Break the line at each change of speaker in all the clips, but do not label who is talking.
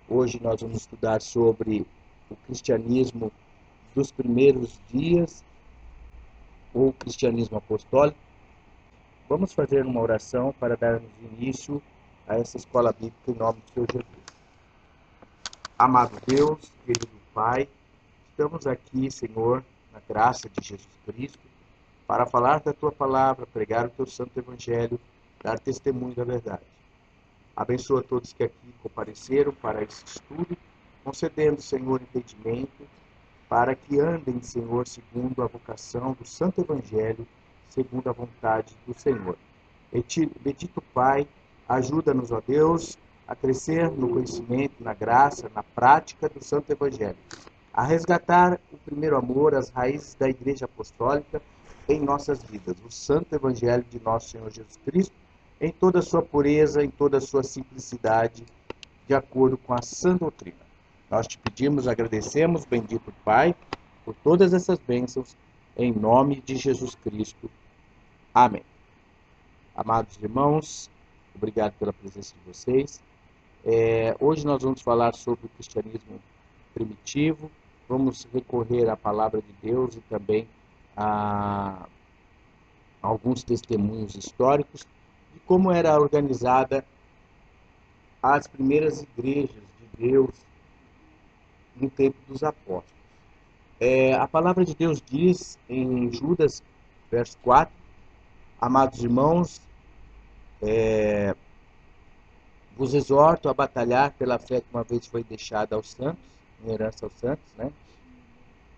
Hoje nós vamos estudar sobre o cristianismo dos primeiros dias, ou cristianismo apostólico. Vamos fazer uma oração para darmos início a essa escola bíblica em nome do Senhor Jesus. Amado Deus, querido Pai, estamos aqui, Senhor, na graça de Jesus Cristo, para falar da Tua palavra, pregar o Teu santo evangelho, dar testemunho da verdade. Abençoa todos que aqui compareceram para esse estudo, concedendo, Senhor, entendimento, para que andem, Senhor, segundo a vocação do santo evangelho, segundo a vontade do Senhor. Bendito Pai, ajuda-nos, ó Deus, a crescer no conhecimento, na graça, na prática do santo evangelho, a resgatar o primeiro amor, as raízes da Igreja Apostólica em nossas vidas, o santo evangelho de nosso Senhor Jesus Cristo, em toda a sua pureza, em toda a sua simplicidade, de acordo com a sã doutrina. Nós te pedimos, agradecemos, bendito Pai, por todas essas bênçãos, em nome de Jesus Cristo. Amém. Amados irmãos, obrigado pela presença de vocês. Hoje nós vamos falar sobre o cristianismo primitivo, vamos recorrer à palavra de Deus e também a alguns testemunhos históricos de como era organizada as primeiras igrejas de Deus no tempo dos apóstolos. A palavra de Deus diz em Judas, verso 4, amados irmãos, vos exorto a batalhar pela fé que uma vez foi deixada aos santos, em herança aos santos, né?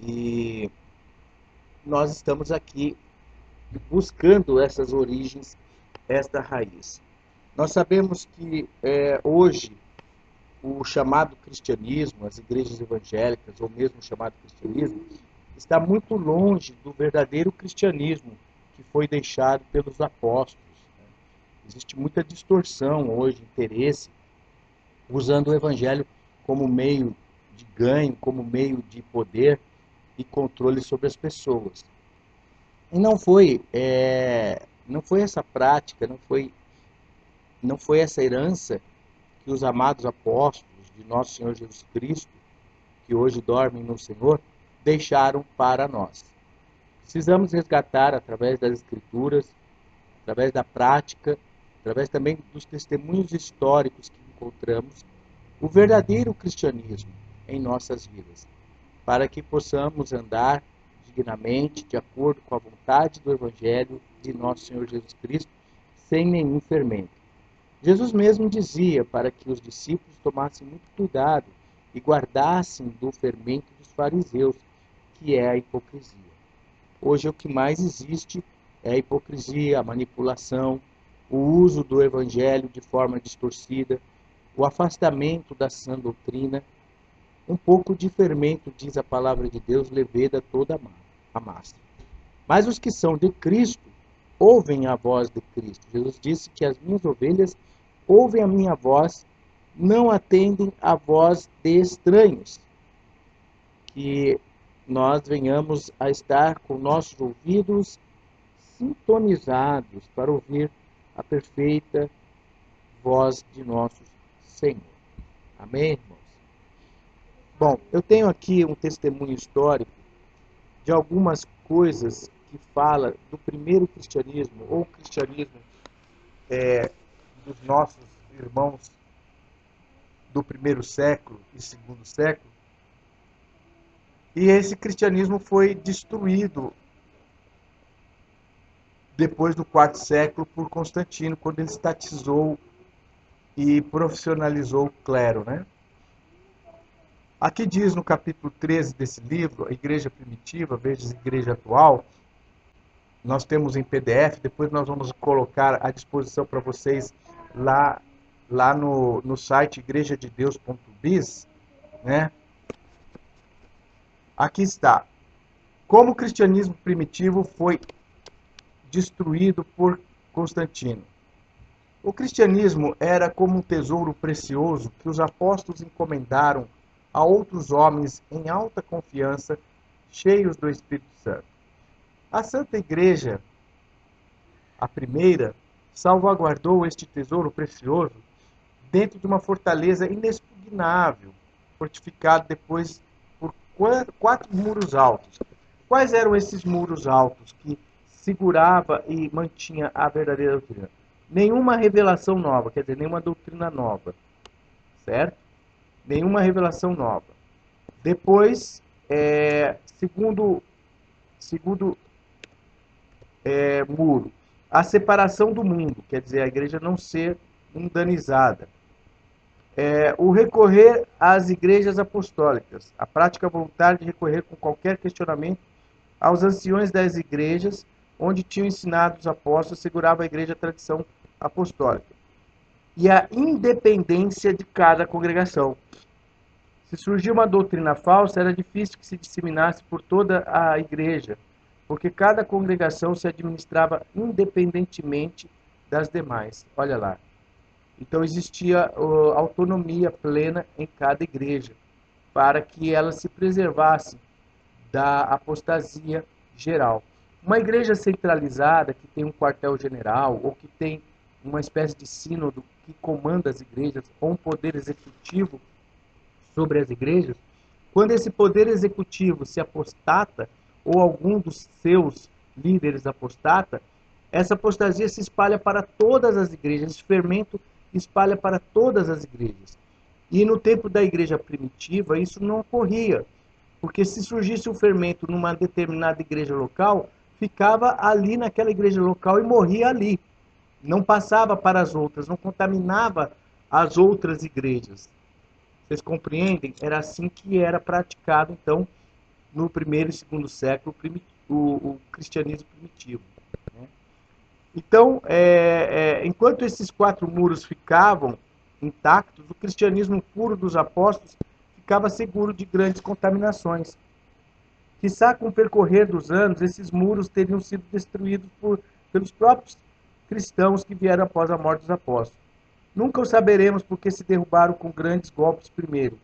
E nós estamos aqui buscando essas origens, esta raiz. Nós sabemos que hoje o chamado cristianismo, as igrejas evangélicas, ou mesmo o chamado cristianismo, está muito longe do verdadeiro cristianismo que foi deixado pelos apóstolos. Existe muita distorção hoje, interesse, usando o evangelho como meio de ganho, como meio de poder e controle sobre as pessoas. E não foi essa prática, não foi essa herança que os amados apóstolos de nosso Senhor Jesus Cristo, que hoje dormem no Senhor, deixaram para nós. Precisamos resgatar através das Escrituras, através da prática, através também dos testemunhos históricos que encontramos, o verdadeiro cristianismo em nossas vidas, para que possamos andar dignamente, de acordo com a vontade do Evangelho de nosso Senhor Jesus Cristo, sem nenhum fermento. Jesus mesmo dizia para que os discípulos tomassem muito cuidado e guardassem do fermento dos fariseus, que é a hipocrisia. Hoje o que mais existe é a hipocrisia, a manipulação, o uso do evangelho de forma distorcida, o afastamento da sã doutrina. Um pouco de fermento, diz a palavra de Deus, leveda toda a massa. Mas os que são de Cristo ouvem a voz de Cristo. Jesus disse que as minhas ovelhas ouvem a minha voz, não atendem à voz de estranhos. Que nós venhamos a estar com nossos ouvidos sintonizados para ouvir a perfeita voz de nosso Senhor. Amém, irmãos? Bom, eu tenho aqui um testemunho histórico de algumas coisas que fala do primeiro cristianismo, ou cristianismo dos nossos irmãos do primeiro século e segundo século. E esse cristianismo foi destruído depois do quarto século por Constantino, quando ele estatizou e profissionalizou o clero, né? Aqui diz no capítulo 13 desse livro, a Igreja Primitiva versus Igreja Atual. Nós temos em PDF, depois nós vamos colocar à disposição para vocês lá no site igrejadedeus.biz, né? Aqui está. Como o cristianismo primitivo foi destruído por Constantino. O cristianismo era como um tesouro precioso que os apóstolos encomendaram a outros homens em alta confiança, cheios do Espírito Santo. A Santa Igreja, a primeira, salvaguardou este tesouro precioso dentro de uma fortaleza inexpugnável, fortificado depois por 4 muros altos. Quais eram esses muros altos que segurava e mantinha a verdadeira doutrina? Nenhuma revelação nova, quer dizer, nenhuma doutrina nova, certo? Nenhuma revelação nova. Depois, segundo muro, a separação do mundo, quer dizer, a igreja não ser mundanizada. O recorrer às igrejas apostólicas, a prática voluntária de recorrer com qualquer questionamento aos anciões das igrejas onde tinham ensinado os apóstolos, segurava a igreja a tradição apostólica. E a independência de cada congregação. Se surgia uma doutrina falsa, era difícil que se disseminasse por toda a igreja, porque cada congregação se administrava independentemente das demais. Olha lá. Então existia autonomia plena em cada igreja, para que ela se preservasse da apostasia geral. Uma igreja centralizada, que tem um quartel-general, ou que tem uma espécie de sínodo que comanda as igrejas, ou um poder executivo sobre as igrejas, quando esse poder executivo se apostata, ou algum dos seus líderes apostata, essa apostasia se espalha para todas as igrejas, esse fermento espalha para todas as igrejas. E no tempo da igreja primitiva, isso não ocorria, porque se surgisse um fermento numa determinada igreja local, ficava ali naquela igreja local e morria ali. Não passava para as outras, não contaminava as outras igrejas. Vocês compreendem? Era assim que era praticado, então, no primeiro e segundo século, o cristianismo primitivo. Né? Então, enquanto esses 4 muros ficavam intactos, o cristianismo puro dos apóstolos ficava seguro de grandes contaminações. Quizá com o percorrer dos anos, esses muros teriam sido destruídos pelos próprios cristãos que vieram após a morte dos apóstolos. Nunca o saberemos porque se derrubaram com grandes golpes primeiro.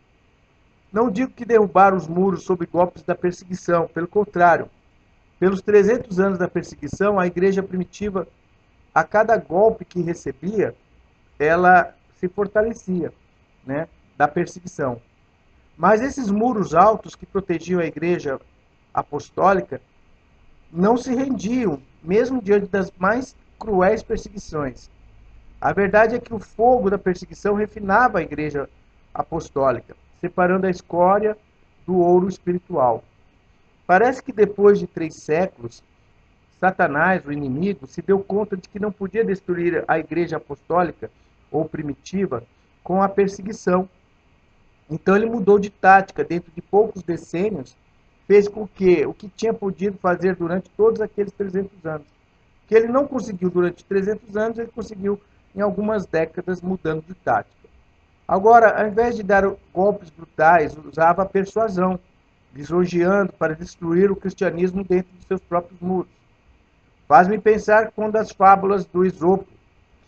Não digo que derrubaram os muros sob golpes da perseguição, pelo contrário. Pelos 300 anos da perseguição, a igreja primitiva, a cada golpe que recebia, ela se fortalecia, né, da perseguição. Mas esses muros altos que protegiam a igreja apostólica não se rendiam, mesmo diante das mais cruéis perseguições. A verdade é que o fogo da perseguição refinava a igreja apostólica, separando a escória do ouro espiritual. Parece que depois de 3 séculos, Satanás, o inimigo, se deu conta de que não podia destruir a igreja apostólica ou primitiva com a perseguição. Então ele mudou de tática. Dentro de poucos decênios, fez com que o que tinha podido fazer durante todos aqueles 300 anos. O que ele não conseguiu durante 300 anos, ele conseguiu em algumas décadas, mudando de tática. Agora, ao invés de dar golpes brutais, usava a persuasão, lisonjeando para destruir o cristianismo dentro de seus próprios muros. Faz-me pensar quando as fábulas do Esopo,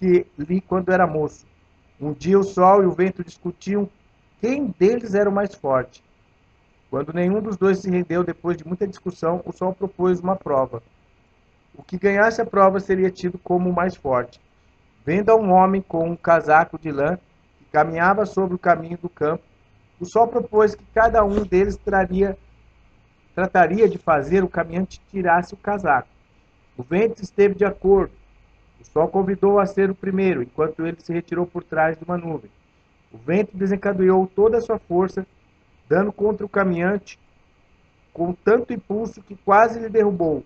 que li quando era moço. Um dia o sol e o vento discutiam quem deles era o mais forte. Quando nenhum dos dois se rendeu depois de muita discussão, o sol propôs uma prova. O que ganhasse a prova seria tido como o mais forte. Vendo a um homem com um casaco de lã que caminhava sobre o caminho do campo, o sol propôs que cada um deles trataria de fazer o caminhante tirasse o casaco. O vento esteve de acordo. O sol convidou a ser o primeiro, enquanto ele se retirou por trás de uma nuvem. O vento desencadeou toda a sua força, dando contra o caminhante com tanto impulso que quase lhe derrubou.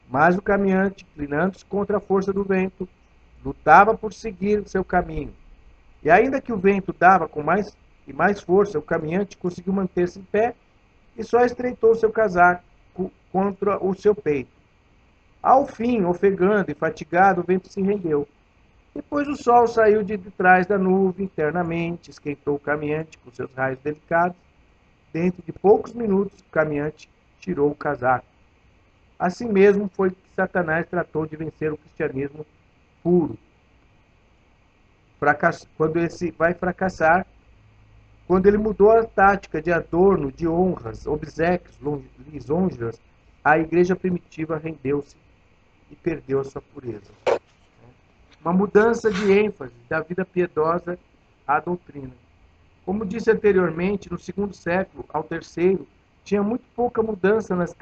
Mas o caminhante, inclinando-se contra a força do vento, lutava por seguir seu caminho. E ainda que o vento dava com mais força, o caminhante conseguiu manter-se em pé e só estreitou seu casaco contra o seu peito. Ao fim, ofegando e fatigado, o vento se rendeu. Depois o sol saiu de trás da nuvem internamente, esquentou o caminhante com seus raios delicados. Dentro de poucos minutos, o caminhante tirou o casaco. Assim mesmo foi que Satanás tratou de vencer o cristianismo puro. Quando esse vai fracassar, quando ele mudou a tática de adorno, de honras, obséquios, lisonjas, a igreja primitiva rendeu-se e perdeu a sua pureza. Uma mudança de ênfase da vida piedosa à doutrina. Como disse anteriormente, no segundo século ao terceiro, tinha muito pouca mudança nas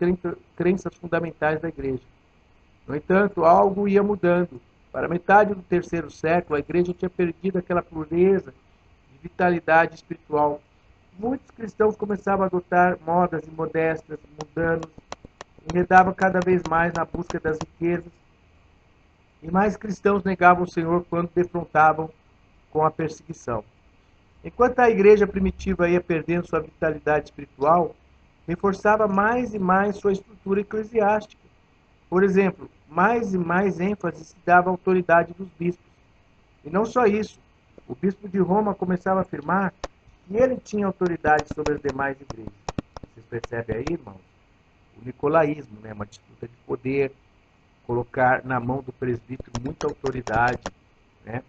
crenças fundamentais da igreja. No entanto, algo ia mudando. Para a metade do terceiro século, a igreja tinha perdido aquela pureza de vitalidade espiritual. Muitos cristãos começavam a adotar modas imodestas, mundanos, enredavam cada vez mais na busca das riquezas, e mais cristãos negavam o Senhor quando defrontavam com a perseguição. Enquanto a igreja primitiva ia perdendo sua vitalidade espiritual, reforçava mais e mais sua estrutura eclesiástica. Por exemplo, mais e mais ênfase se dava à autoridade dos bispos. E não só isso, o bispo de Roma começava a afirmar que ele tinha autoridade sobre as demais igrejas. Vocês percebem aí, irmãos? O nicolaísmo, né? Uma disputa de poder, colocar na mão do presbítero muita autoridade, né?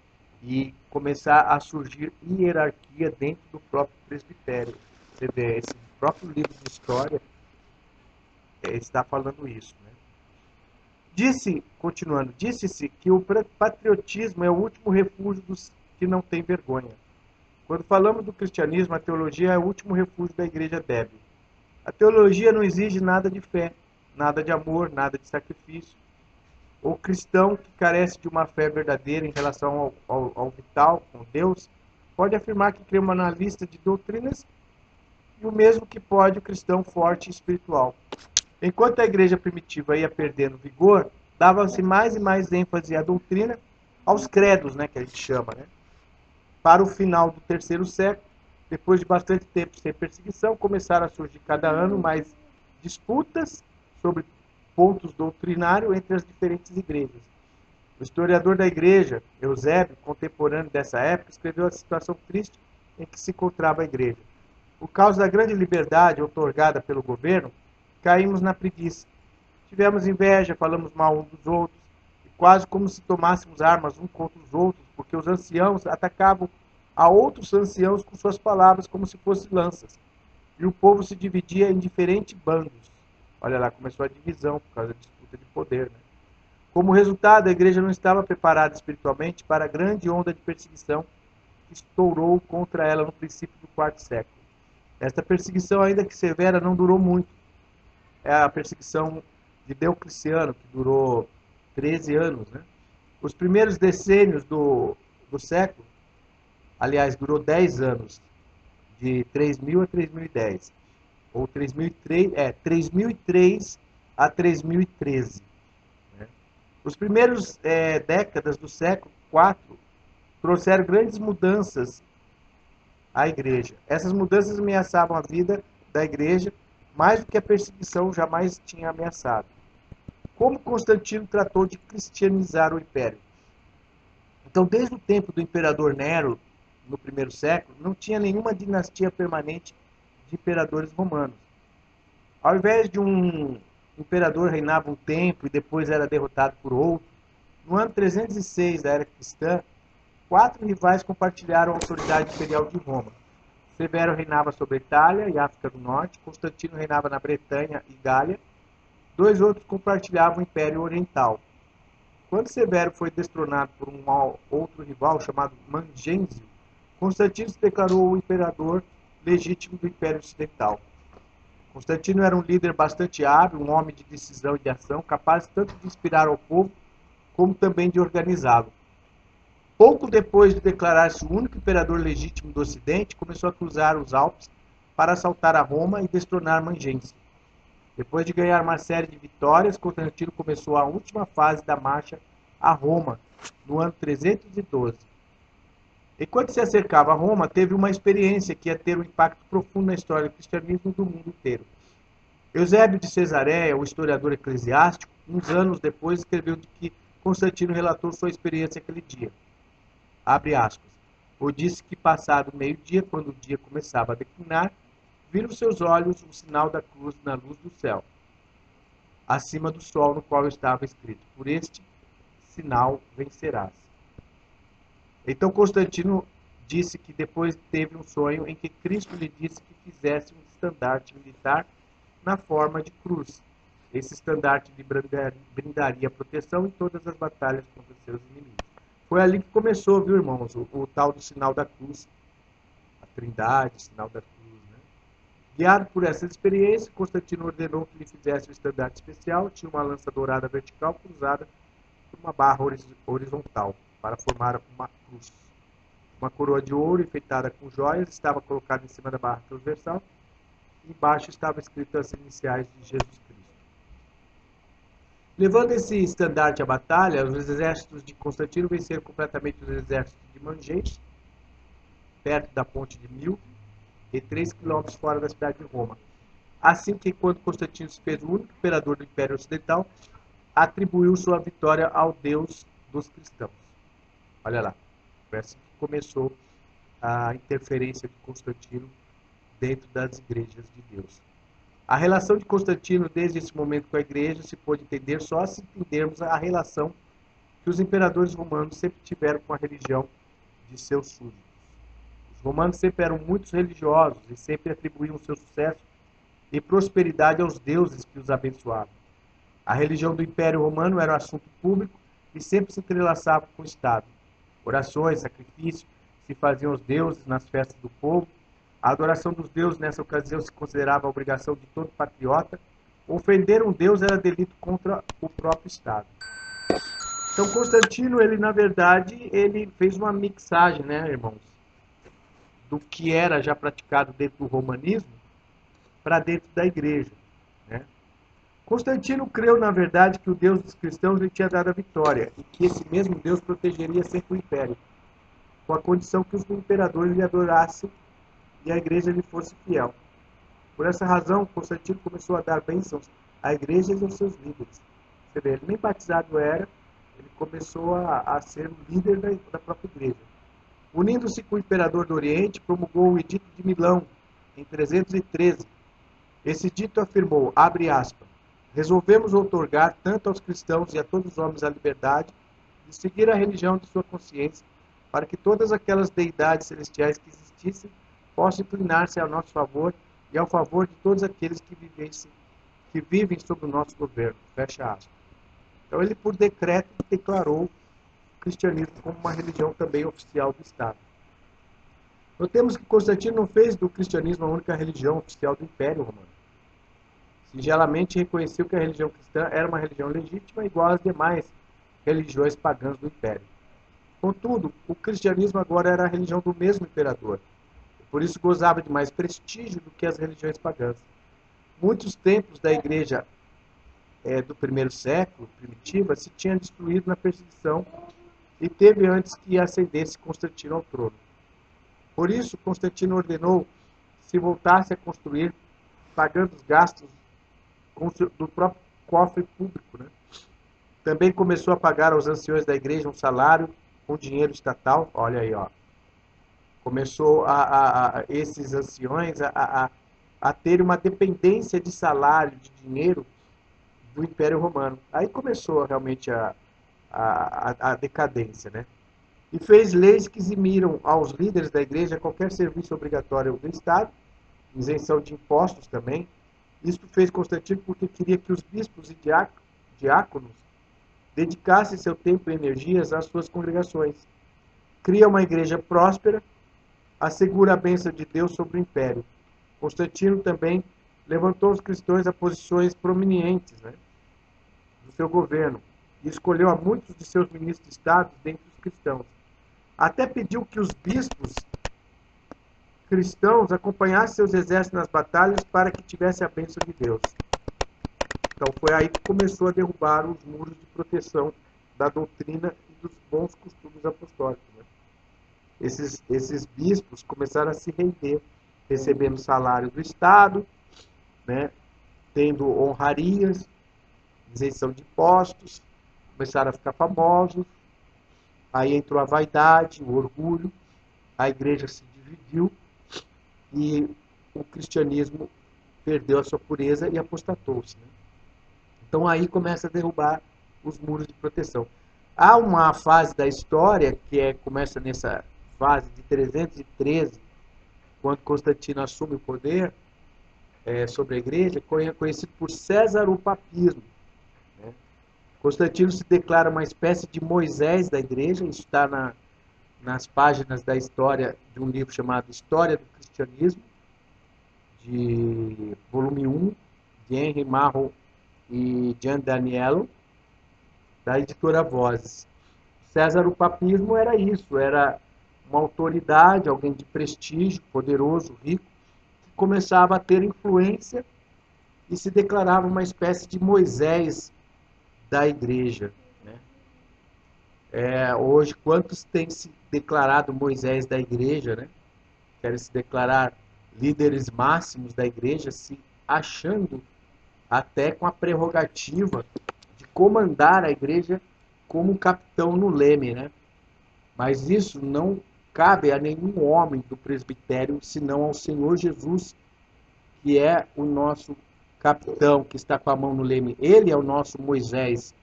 E começar a surgir hierarquia dentro do próprio presbitério. Você vê, esse próprio livro de história está falando isso, né? Continuando, disse-se que o patriotismo é o último refúgio dos que não têm vergonha. Quando falamos do cristianismo, a teologia é o último refúgio da igreja débil. A teologia não exige nada de fé, nada de amor, nada de sacrifício. O cristão que carece de uma fé verdadeira em relação ao vital, com Deus, pode afirmar que crê uma lista de doutrinas e o mesmo que pode o cristão forte e espiritual. Enquanto a igreja primitiva ia perdendo vigor, dava-se mais e mais ênfase à doutrina, aos credos, né, que a gente chama, né? Para o final do terceiro século, depois de bastante tempo sem perseguição, começaram a surgir cada ano mais disputas sobre pontos doutrinários entre as diferentes igrejas. O historiador da igreja, Eusébio, contemporâneo dessa época, escreveu a situação triste em que se encontrava a igreja. Por causa da grande liberdade outorgada pelo governo, caímos na preguiça. Tivemos inveja, falamos mal uns dos outros, e quase como se tomássemos armas uns contra os outros, porque os anciãos atacavam a outros anciãos com suas palavras como se fossem lanças. E o povo se dividia em diferentes bandos. Olha lá, começou a divisão por causa da disputa de poder, né? Como resultado, a igreja não estava preparada espiritualmente para a grande onda de perseguição que estourou contra ela no princípio do quarto século. Esta perseguição, ainda que severa, não durou muito. É a perseguição de Diocleciano, que durou 13 anos, né? Os primeiros decênios do século, aliás, durou 10 anos, de 3000 a 3010, ou 3003 a 3013. Né? Os primeiros décadas do século IV trouxeram grandes mudanças à igreja. Essas mudanças ameaçavam a vida da igreja mais do que a perseguição jamais tinha ameaçado. Como Constantino tratou de cristianizar o império? Então, desde o tempo do imperador Nero, no primeiro século, não tinha nenhuma dinastia permanente de imperadores romanos. Ao invés de um imperador reinava um tempo e depois era derrotado por outro, no ano 306 da era cristã, 4 rivais compartilharam a autoridade imperial de Roma. Severo reinava sobre a Itália e África do Norte, Constantino reinava na Bretanha e Gália, 2 outros compartilhavam o Império Oriental. Quando Severo foi destronado por um outro rival chamado Mangêncio, Constantino se declarou o imperador legítimo do Império Ocidental. Constantino era um líder bastante hábil, um homem de decisão e de ação, capaz tanto de inspirar ao povo, como também de organizá-lo. Pouco depois de declarar-se o único imperador legítimo do Ocidente, começou a cruzar os Alpes para assaltar a Roma e destronar Mangêncio. Depois de ganhar uma série de vitórias, Constantino começou a última fase da marcha a Roma, no ano 312. Enquanto se acercava a Roma, teve uma experiência que ia ter um impacto profundo na história do cristianismo do mundo inteiro. Eusébio de Cesareia, o historiador eclesiástico, uns anos depois escreveu de que Constantino relatou sua experiência aquele dia. Abre aspas. Ou disse que passado o meio-dia, quando o dia começava a declinar, viram seus olhos o sinal da cruz na luz do céu, acima do sol no qual estava escrito, por este sinal vencerás. Então Constantino disse que depois teve um sonho em que Cristo lhe disse que fizesse um estandarte militar na forma de cruz. Esse estandarte lhe brindaria proteção em todas as batalhas contra seus inimigos. Foi ali que começou, viu, irmãos, o tal do sinal da cruz. Trindade, sinal da cruz, né? Guiado por essa experiência, Constantino ordenou que lhe fizesse um estandarte especial, tinha uma lança dourada vertical cruzada por uma barra horizontal, para formar uma cruz. Uma coroa de ouro enfeitada com joias estava colocada em cima da barra transversal, e embaixo estavam escritas as iniciais de Jesus Cristo. Levando esse estandarte à batalha, os exércitos de Constantino venceram completamente os exércitos de Mangês, perto da ponte de Mil, e 3 quilômetros fora da cidade de Roma. Assim que, quando Constantino se fez o único imperador do Império Ocidental, atribuiu sua vitória ao Deus dos cristãos. Olha lá, foi assim que começou a interferência de Constantino dentro das igrejas de Deus. A relação de Constantino desde esse momento com a igreja se pode entender só se entendermos a relação que os imperadores romanos sempre tiveram com a religião de seus súditos. Os romanos sempre eram muito religiosos e sempre atribuíam seu sucesso e prosperidade aos deuses que os abençoavam. A religião do Império Romano era um assunto público e sempre se entrelaçava com o Estado. Orações, sacrifícios se faziam aos deuses nas festas do povo. A adoração dos deuses nessa ocasião se considerava a obrigação de todo patriota. Ofender um deus era delito contra o próprio Estado. Então Constantino, ele na verdade, ele fez uma mixagem, né, irmãos, do que era já praticado dentro do romanismo para dentro da igreja, né? Constantino creu, na verdade, que o Deus dos cristãos lhe tinha dado a vitória e que esse mesmo Deus protegeria sempre o império, com a condição que os imperadores lhe adorassem e a igreja lhe fosse fiel. Por essa razão, Constantino começou a dar bênçãos à igreja e aos seus líderes. Você vê, ele nem batizado era, ele começou a ser o líder da própria igreja. Unindo-se com o imperador do Oriente, promulgou o Edito de Milão, em 313. Esse edito afirmou, abre aspas, resolvemos outorgar tanto aos cristãos e a todos os homens a liberdade de seguir a religião de sua consciência, para que todas aquelas deidades celestiais que existissem possam inclinar-se a nosso favor e ao favor de todos aqueles que vivem sob o nosso governo. Fecha aspas. Então ele, por decreto, declarou o cristianismo como uma religião também oficial do Estado. Notemos que Constantino não fez do cristianismo a única religião oficial do Império Romano. Singelamente reconheceu que a religião cristã era uma religião legítima igual às demais religiões pagãs do Império. Contudo, o cristianismo agora era a religião do mesmo imperador, e por isso gozava de mais prestígio do que as religiões pagãs. Muitos templos da igreja do primeiro século, primitiva, se tinham destruído na perseguição e teve antes que ascendesse Constantino ao trono. Por isso, Constantino ordenou que se voltasse a construir, pagando os gastos do próprio cofre público, né? Também começou a pagar aos anciões da igreja um salário com dinheiro estatal. Olha aí, ó. Começou esses anciões a ter uma dependência de salário, de dinheiro do Império Romano. Aí começou realmente a decadência, né? E fez leis que eximiram aos líderes da igreja qualquer serviço obrigatório do Estado, isenção de impostos também. Isto fez Constantino porque queria que os bispos e diáconos dedicassem seu tempo e energias às suas congregações. Cria uma igreja próspera, assegura a bênção de Deus sobre o império. Constantino também levantou os cristãos a posições prominentes, né, do seu governo e escolheu a muitos de seus ministros de Estado dentre os cristãos. Até pediu que os bispos cristãos acompanhassem seus exércitos nas batalhas para que tivesse a bênção de Deus. Então foi aí que começou a derrubar os muros de proteção da doutrina e dos bons costumes apostólicos, né? Esses bispos começaram a se render, recebendo salário do Estado, né? Tendo honrarias, isenção de impostos, começaram a ficar famosos. Aí entrou a vaidade, o orgulho, a igreja se dividiu e o cristianismo perdeu a sua pureza e apostatou-se, né? Então aí começa a derrubar os muros de proteção. Há uma fase da história que começa nessa fase de 313, quando Constantino assume o poder sobre a igreja, conhecido por Césaropapismo, né? Constantino se declara uma espécie de Moisés da igreja, isso está nas páginas da história de um livro chamado História do Cristianismo, de volume 1, de Henry Marron e Gian Daniello, da editora Vozes. César, o papismo era isso, era uma autoridade, alguém de prestígio, poderoso, rico, que começava a ter influência e se declarava uma espécie de Moisés da igreja. Né? Hoje, quantos têm se declarado Moisés da igreja, né? Querem se declarar líderes máximos da igreja, se achando até com a prerrogativa de comandar a igreja como capitão no leme, né? Mas isso não cabe a nenhum homem do presbitério, senão ao Senhor Jesus, que é o nosso capitão, que está com a mão no leme. Ele é o nosso Moisés,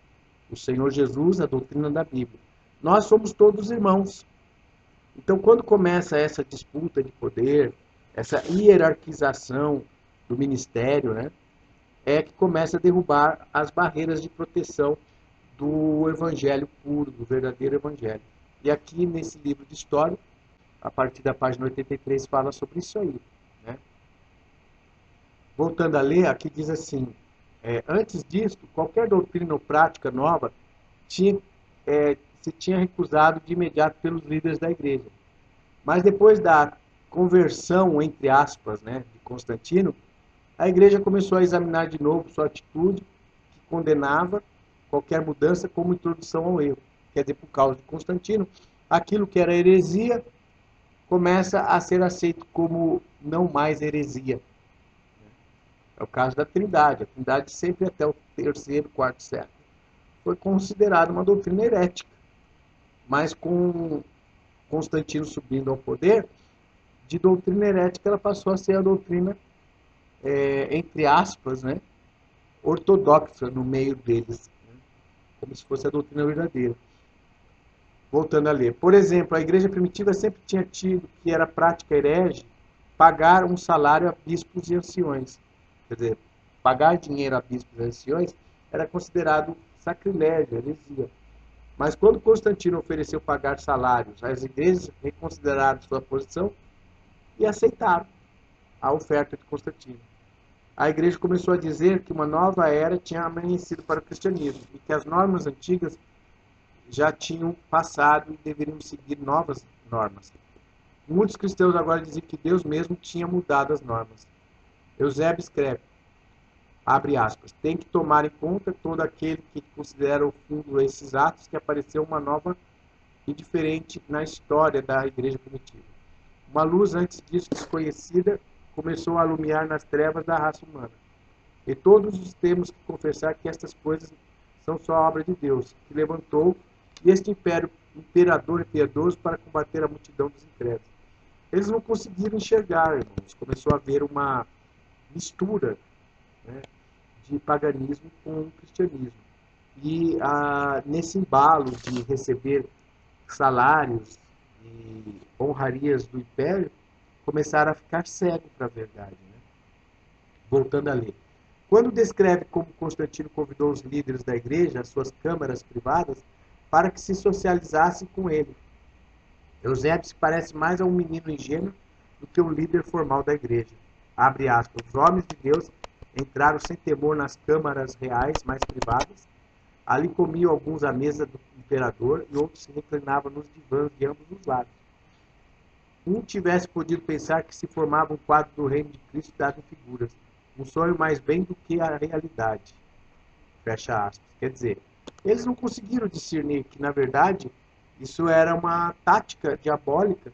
o Senhor Jesus, a doutrina da Bíblia. Nós somos todos irmãos. Então, quando começa essa disputa de poder, essa hierarquização do ministério, né, é que começa a derrubar as barreiras de proteção do evangelho puro, do verdadeiro evangelho. E aqui nesse livro de história, a partir da página 83, fala sobre isso aí. Né? Voltando a ler, aqui diz assim, antes disso, qualquer doutrina ou prática nova se tinha recusado de imediato pelos líderes da igreja. Mas depois da conversão, entre aspas, né, de Constantino, a igreja começou a examinar de novo sua atitude, que condenava qualquer mudança como introdução ao erro. Quer dizer, por causa de Constantino, aquilo que era heresia começa a ser aceito como não mais heresia. É o caso da Trindade. A Trindade sempre até o terceiro, quarto século foi considerada uma doutrina herética. Mas com Constantino subindo ao poder, de doutrina herética ela passou a ser a doutrina, entre aspas, né, ortodoxa no meio deles, né, como se fosse a doutrina verdadeira. Voltando a ler. Por exemplo, a igreja primitiva sempre tinha tido, que era prática herege, pagar um salário a bispos e anciões. Quer dizer, pagar dinheiro a bispos e anciões era considerado sacrilégio, heresia. Mas quando Constantino ofereceu pagar salários, as igrejas reconsideraram sua posição e aceitaram a oferta de Constantino. A igreja começou a dizer que uma nova era tinha amanhecido para o cristianismo e que as normas antigas já tinham passado e deveriam seguir novas normas. Muitos cristãos agora diziam que Deus mesmo tinha mudado as normas. Eusébio escreve, abre aspas, tem que tomar em conta todo aquele que considera o fundo esses atos que apareceu uma nova e diferente na história da igreja primitiva. Uma luz antes disso desconhecida começou a alumiar nas trevas da raça humana. E todos temos que confessar que estas coisas são só obra de Deus, que levantou este imperador impiedoso para combater a multidão dos incrédulos. Eles não conseguiram enxergar, irmãos. Começou a haver uma mistura, né, de paganismo com cristianismo. E nesse embalo de receber salários e honrarias do império, começaram a ficar cegos para a verdade. Né? Voltando a ler. Quando descreve como Constantino convidou os líderes da igreja às suas câmaras privadas para que se socializassem com ele, Eusébio se parece mais a um menino ingênuo do que um líder formal da igreja. Abre aspas. Os homens de Deus entraram sem temor nas câmaras reais mais privadas. Ali comiam alguns à mesa do imperador e outros se reclinavam nos divãs de ambos os lados. Um tivesse podido pensar que se formava um quadro do reino de Cristo dado em figuras, um sonho mais bem do que a realidade. Fecha aspas. Quer dizer, eles não conseguiram discernir que, na verdade, isso era uma tática diabólica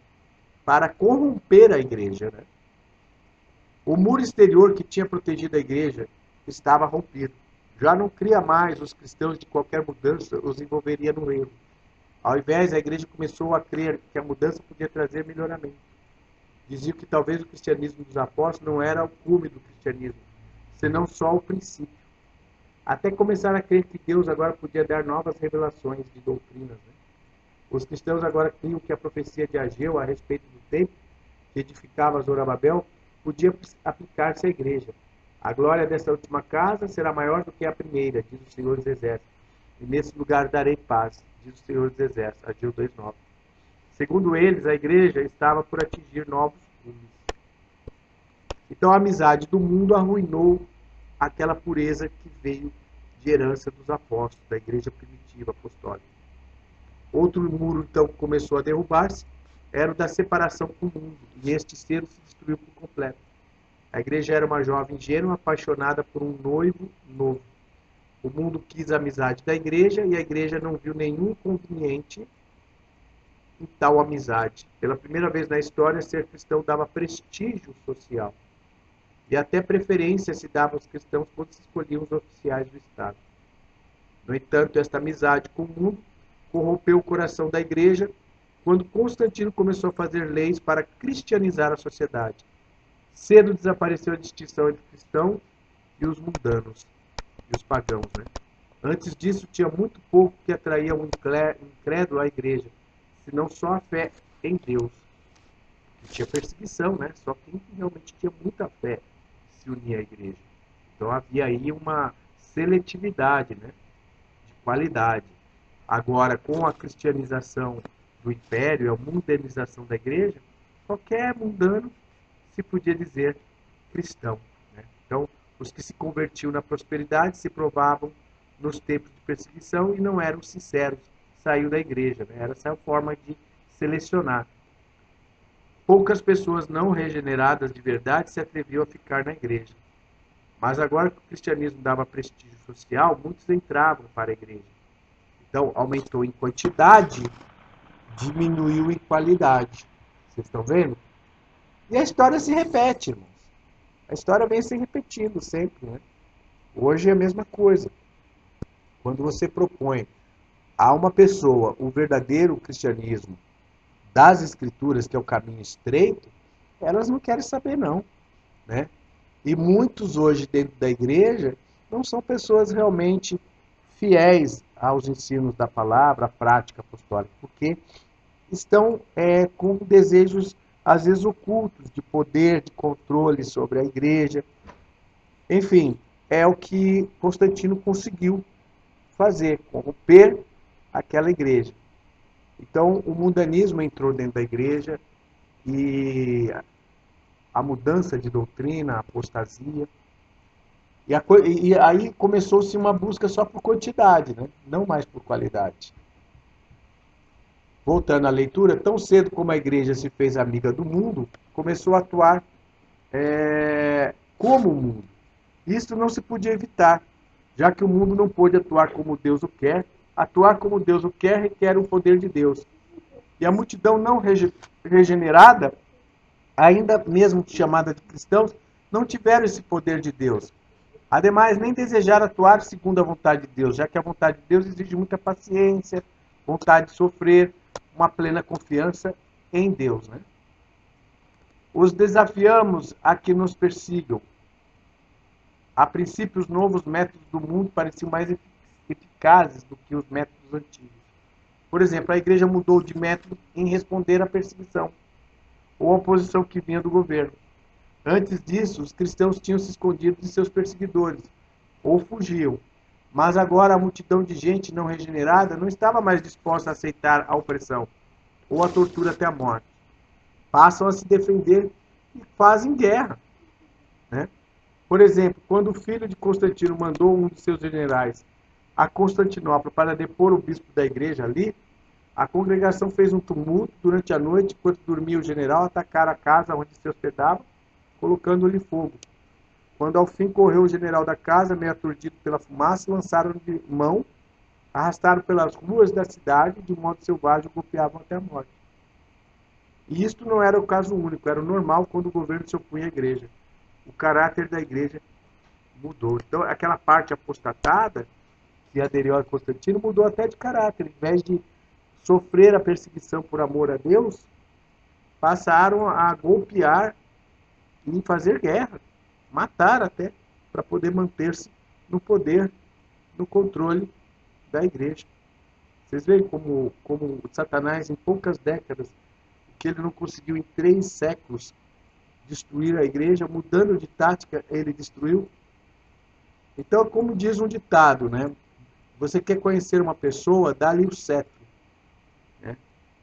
para corromper a igreja. Né? O muro exterior que tinha protegido a igreja estava rompido. Já não cria mais os cristãos de qualquer mudança os envolveria no erro. Ao invés, a igreja começou a crer que a mudança podia trazer melhoramento. Diziam que talvez o cristianismo dos apóstolos não era o cume do cristianismo, senão só o princípio. Até começaram a crer que Deus agora podia dar novas revelações de doutrinas. Né? Os cristãos agora criam que a profecia de Ageu a respeito do templo que edificava Zorobabel podia aplicar-se à igreja. A glória desta última casa será maior do que a primeira, diz o Senhor dos Exércitos. E nesse lugar darei paz, diz o Senhor dos Exércitos. Ageu 2:9.
Segundo eles, a igreja estava por atingir novos cumes. Então a amizade do mundo arruinou aquela pureza que veio de herança dos apóstolos, da igreja primitiva apostólica. Outro muro, então, começou a derrubar-se, era o da separação com o mundo, e este cerco se destruiu por completo. A igreja era uma jovem ingênua, apaixonada por um noivo novo. O mundo quis a amizade da igreja, e a igreja não viu nenhum inconveniente em tal amizade. Pela primeira vez na história, ser cristão dava prestígio social. E até preferência se dava aos cristãos quando se escolhiam os oficiais do Estado. No entanto, esta amizade com o mundo corrompeu o coração da igreja quando Constantino começou a fazer leis para cristianizar a sociedade. Cedo desapareceu a distinção entre cristãos e os mundanos, e os pagãos. Antes disso, tinha muito pouco que atraía um incrédulo à igreja, senão só a fé em Deus. E tinha perseguição, só quem realmente tinha muita fé se unia à igreja. Então havia aí uma seletividade, de qualidade. Agora, com a cristianização do império e a mundanização da igreja, qualquer mundano se podia dizer cristão. Então, os que se convertiam na prosperidade se provavam nos tempos de perseguição e não eram sinceros, saiu da igreja. Era essa a forma de selecionar. Poucas pessoas não regeneradas de verdade se atreviam a ficar na igreja. Mas agora que o cristianismo dava prestígio social, muitos entravam para a igreja. Então, aumentou em quantidade, diminuiu em qualidade. Vocês estão vendo? E a história se repete, irmãos. A história vem se repetindo sempre. Hoje é a mesma coisa. Quando você propõe a uma pessoa o verdadeiro cristianismo das Escrituras, que é o caminho estreito, elas não querem saber, não. E muitos hoje dentro da igreja não são pessoas realmente fiéis aos ensinos da palavra, à prática apostólica, porque estão com desejos, às vezes, ocultos de poder, de controle sobre a igreja. Enfim, é o que Constantino conseguiu fazer, corromper aquela igreja. Então, o mundanismo entrou dentro da igreja e a mudança de doutrina, a apostasia. E aí começou-se uma busca só por quantidade, não mais por qualidade. Voltando à leitura, tão cedo como a igreja se fez amiga do mundo, começou a atuar como o mundo. Isso não se podia evitar, já que o mundo não pôde atuar como Deus o quer. Atuar como Deus o quer requer o poder de Deus. E a multidão não regenerada, ainda mesmo chamada de cristãos, não tiveram esse poder de Deus. Ademais, nem desejaram atuar segundo a vontade de Deus, já que a vontade de Deus exige muita paciência, vontade de sofrer, uma plena confiança em Deus. Os desafiamos a que nos persigam. A princípio, os novos métodos do mundo pareciam mais eficazes do que os métodos antigos. Por exemplo, a igreja mudou de método em responder à perseguição ou à oposição que vinha do governo. Antes disso, os cristãos tinham se escondido de seus perseguidores ou fugiam. Mas agora a multidão de gente não regenerada não estava mais disposta a aceitar a opressão ou a tortura até a morte. Passam a se defender e fazem guerra. Por exemplo, quando o filho de Constantino mandou um de seus generais a Constantinopla para depor o bispo da igreja ali, a congregação fez um tumulto durante a noite, enquanto dormia o general, atacaram a casa onde se hospedava, colocando-lhe fogo. Quando ao fim correu o general da casa, meio aturdido pela fumaça, lançaram-lhe de mão, arrastaram pelas ruas da cidade, de modo selvagem, o golpeavam até a morte. E isto não era o caso único, era o normal quando o governo se opunha à igreja. O caráter da igreja mudou. Então, aquela parte apostatada, que aderiu a Constantino, mudou até de caráter. Em vez de sofrer a perseguição por amor a Deus, passaram a golpear e fazer guerra, matar até, para poder manter-se no poder, no controle da igreja. Vocês veem como Satanás, em poucas décadas, que ele não conseguiu em 3 séculos destruir a igreja, mudando de tática, ele destruiu. Então, como diz um ditado, você quer conhecer uma pessoa, dá-lhe o cetro.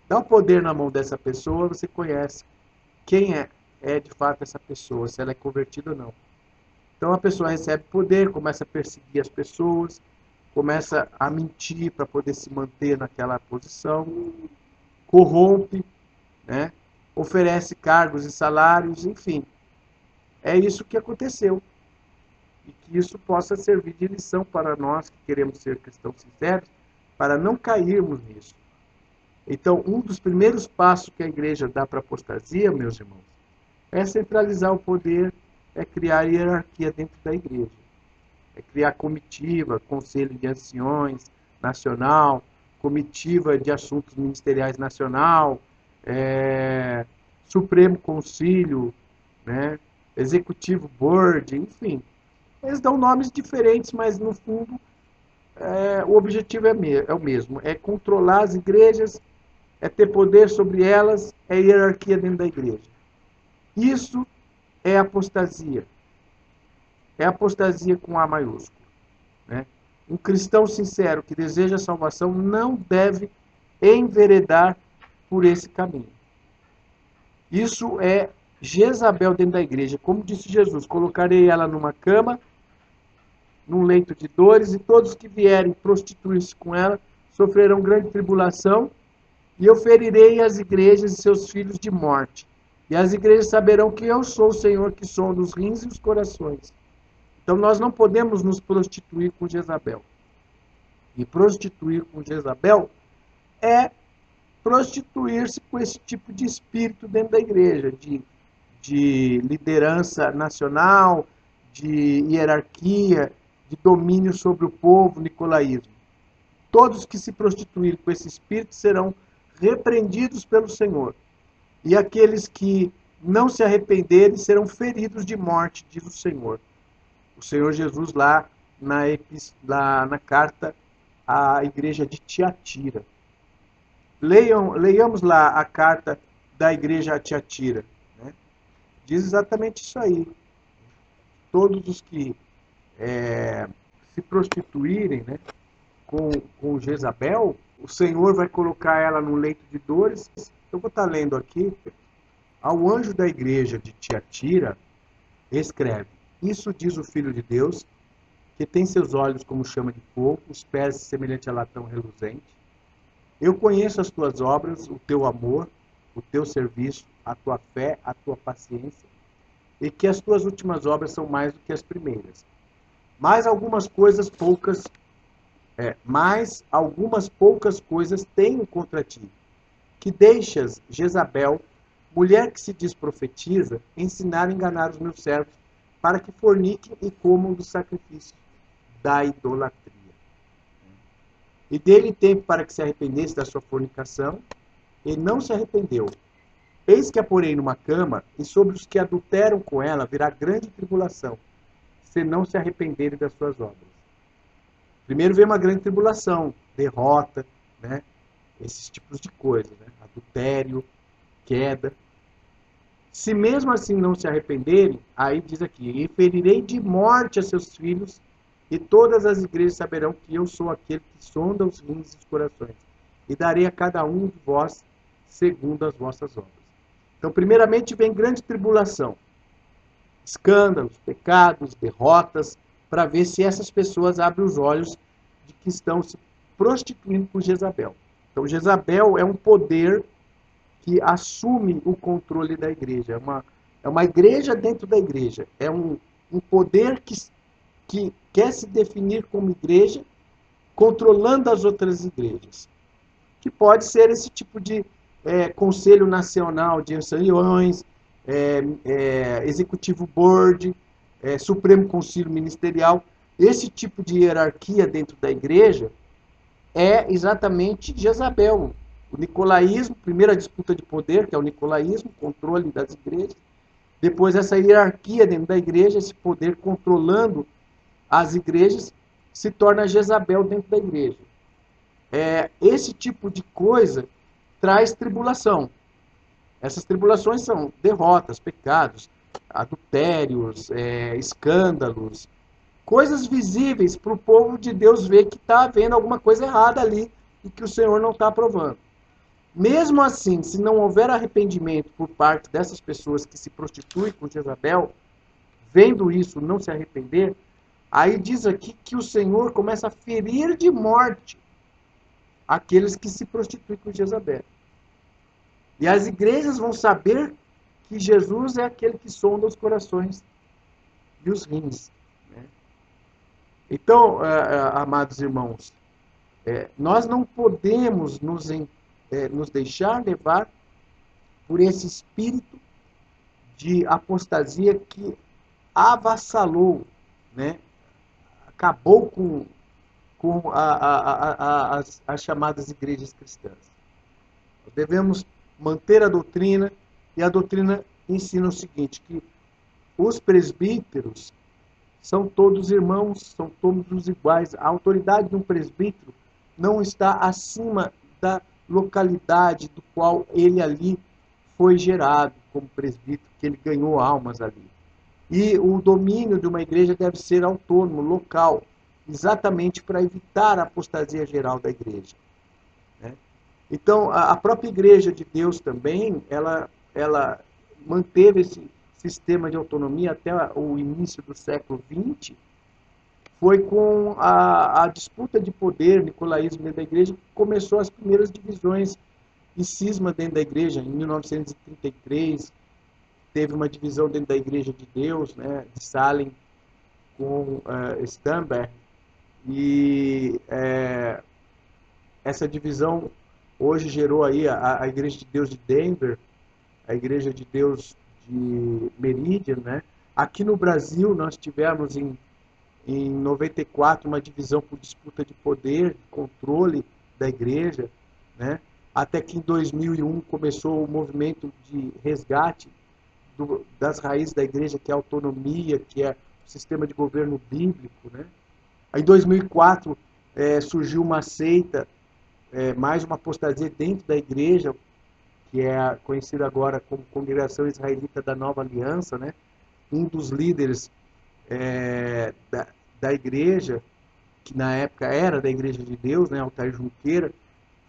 Dá o poder na mão dessa pessoa, você conhece quem é de fato essa pessoa, se ela é convertida ou não. Então a pessoa recebe poder, começa a perseguir as pessoas, começa a mentir para poder se manter naquela posição, corrompe, né? Oferece cargos e salários, enfim. É isso que aconteceu. E que isso possa servir de lição para nós que queremos ser cristãos sinceros, para não cairmos nisso. Então, um dos primeiros passos que a igreja dá para a apostasia, meus irmãos, é centralizar o poder, é criar hierarquia dentro da igreja. É criar comitiva, conselho de anciões nacional, comitiva de assuntos ministeriais nacional, Supremo Conselho, né, Executivo Board, enfim. Eles dão nomes diferentes, mas no fundo o objetivo é o mesmo. É controlar as igrejas, é ter poder sobre elas, é hierarquia dentro da igreja. Isso é apostasia. É apostasia com A maiúsculo. Né? Um cristão sincero que deseja a salvação não deve enveredar por esse caminho. Isso é Jezabel dentro da igreja. Como disse Jesus, colocarei ela numa cama, num leito de dores, e todos que vierem prostituir-se com ela sofrerão grande tribulação, e eu ferirei as igrejas e seus filhos de morte. E as igrejas saberão que eu sou o Senhor que sonda os rins e os corações. Então nós não podemos nos prostituir com Jezabel. E prostituir com Jezabel é prostituir-se com esse tipo de espírito dentro da igreja, de liderança nacional, de hierarquia, de domínio sobre o povo, nicolaísmo. Todos que se prostituírem com esse espírito serão repreendidos pelo Senhor. E aqueles que não se arrependerem serão feridos de morte, diz o Senhor. O Senhor Jesus lá na carta à igreja de Tiatira. Leiamos lá a carta da igreja a Tiatira. Né? Diz exatamente isso aí. Todos os que se prostituírem, né, com Jezabel, o Senhor vai colocar ela num leito de dores. Eu vou estar lendo aqui. Ao anjo da igreja de Tiatira, escreve: Isso diz o Filho de Deus, que tem seus olhos como chama de fogo, os pés semelhante a latão reluzente. Eu conheço as tuas obras, o teu amor, o teu serviço, a tua fé, a tua paciência, e que as tuas últimas obras são mais do que as primeiras. Mas algumas poucas coisas tenho contra ti, que deixas Jezabel, mulher que se diz profetiza, ensinar a enganar os meus servos, para que forniquem e comam do sacrifício da idolatria. E dele tempo para que se arrependesse da sua fornicação, e não se arrependeu. Eis que a porei numa cama, e sobre os que adulteram com ela virá grande tribulação, se não se arrependerem das suas obras. Primeiro vem uma grande tribulação, derrota, né? Esses tipos de coisas, né? Adultério, queda. Se mesmo assim não se arrependerem, aí diz aqui: e ferirei de morte a seus filhos, e todas as igrejas saberão que eu sou aquele que sonda os rins e os corações, e darei a cada um de vós segundo as vossas obras. Então, primeiramente vem grande tribulação, escândalos, pecados, derrotas, para ver se essas pessoas abrem os olhos de que estão se prostituindo com Jezabel. Então, Jezabel é um poder que assume o controle da igreja. É uma igreja dentro da igreja. É um poder que quer se definir como igreja, controlando as outras igrejas. Que pode ser esse tipo de Conselho Nacional de Anciões, Executivo Board, Supremo Conselho Ministerial. Esse tipo de hierarquia dentro da igreja é exatamente Jezabel. O nicolaísmo, primeira disputa de poder, que é o nicolaísmo, controle das igrejas. Depois essa hierarquia dentro da igreja, esse poder controlando as igrejas, se torna Jezabel dentro da igreja. Esse tipo de coisa traz tribulação. Essas tribulações são derrotas, pecados, adultérios, escândalos, coisas visíveis para o povo de Deus ver que está havendo alguma coisa errada ali e que o Senhor não está aprovando. Mesmo assim, se não houver arrependimento por parte dessas pessoas que se prostituem com Jezabel, vendo isso não se arrepender, aí diz aqui que o Senhor começa a ferir de morte aqueles que se prostituem com Jezabel. E as igrejas vão saber que Jesus é aquele que sonda os corações e os rins. Né? Então, amados irmãos, nós não podemos nos deixar levar por esse espírito de apostasia que avassalou, né? Acabou com as chamadas igrejas cristãs. Nós devemos manter a doutrina, e a doutrina ensina o seguinte, que os presbíteros são todos irmãos, são todos iguais. A autoridade de um presbítero não está acima da localidade do qual ele ali foi gerado como presbítero, que ele ganhou almas ali. E o domínio de uma igreja deve ser autônomo, local, exatamente para evitar a apostasia geral da igreja. Né? Então, a própria Igreja de Deus também, ela manteve esse sistema de autonomia até o início do século XX. Foi com a disputa de poder, nicolaísmo dentro da igreja, que começou as primeiras divisões e cisma dentro da igreja. Em 1933, teve uma divisão dentro da Igreja de Deus, né, de Salem com Stamberg, e essa divisão hoje gerou aí a Igreja de Deus de Denver, a Igreja de Deus de Meridian, né? Aqui no Brasil nós tivemos em 94 uma divisão por disputa de poder, de controle da igreja, né? Até que em 2001 começou o movimento de resgate das raízes da igreja, que é a autonomia, que é o sistema de governo bíblico, né? Aí em 2004 surgiu uma seita, mais uma apostasia dentro da igreja, que é conhecida agora como Congregação Israelita da Nova Aliança, né? Um dos líderes da igreja, que na época era da Igreja de Deus, né? Altair Junqueira,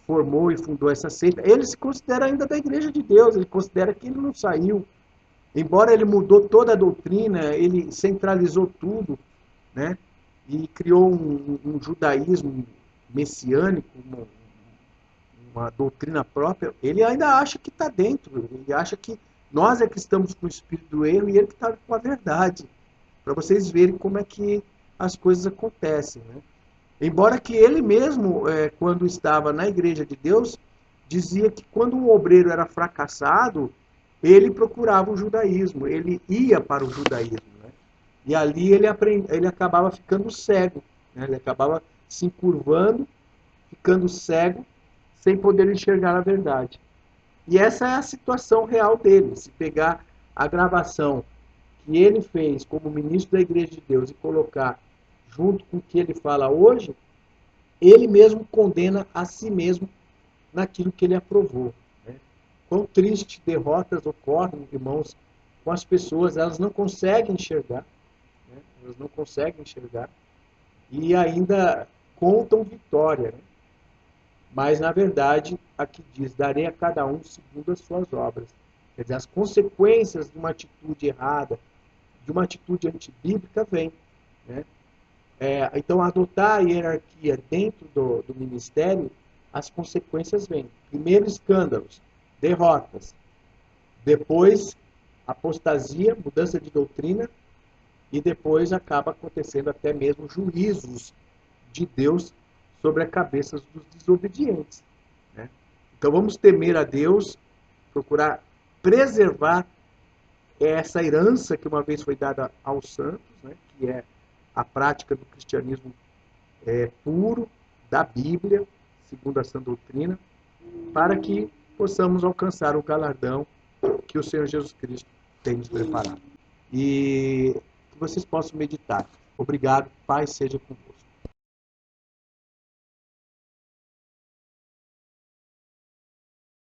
formou e fundou essa seita. Ele se considera ainda da Igreja de Deus, ele considera que ele não saiu. Embora ele mudou toda a doutrina, ele centralizou tudo, né? E criou um judaísmo messiânico, uma doutrina própria. Ele ainda acha que está dentro, ele acha que nós é que estamos com o espírito do erro e ele que está com a verdade. Para vocês verem como é que as coisas acontecem, né? Embora que ele mesmo, quando estava na Igreja de Deus, dizia que quando um obreiro era fracassado, ele procurava o judaísmo, ele ia para o judaísmo, né? E ali ele acabava ficando cego, né? Ele acabava se encurvando, ficando cego, sem poder enxergar a verdade. E essa é a situação real dele. Se pegar a gravação que ele fez como ministro da Igreja de Deus e colocar junto com o que ele fala hoje, ele mesmo condena a si mesmo naquilo que ele aprovou. Né? Quão tristes derrotas ocorrem, irmãos, com as pessoas, elas não conseguem enxergar, né? Elas não conseguem enxergar, e ainda contam vitória. Né? Mas, na verdade, aqui diz, darei a cada um segundo as suas obras. Quer dizer, as consequências de uma atitude errada, de uma atitude antibíblica, vêm. Né? Então, adotar a hierarquia dentro do ministério, as consequências vêm. Primeiro, escândalos, derrotas. Depois, apostasia, mudança de doutrina. E depois acaba acontecendo até mesmo juízos de Deus sobre a cabeça dos desobedientes. Né? Então, vamos temer a Deus, procurar preservar essa herança que uma vez foi dada aos santos, né? Que é a prática do cristianismo puro, da Bíblia, segundo a sã doutrina, para que possamos alcançar o galardão que o Senhor Jesus Cristo tem nos preparado. E que vocês possam meditar. Obrigado, Pai seja com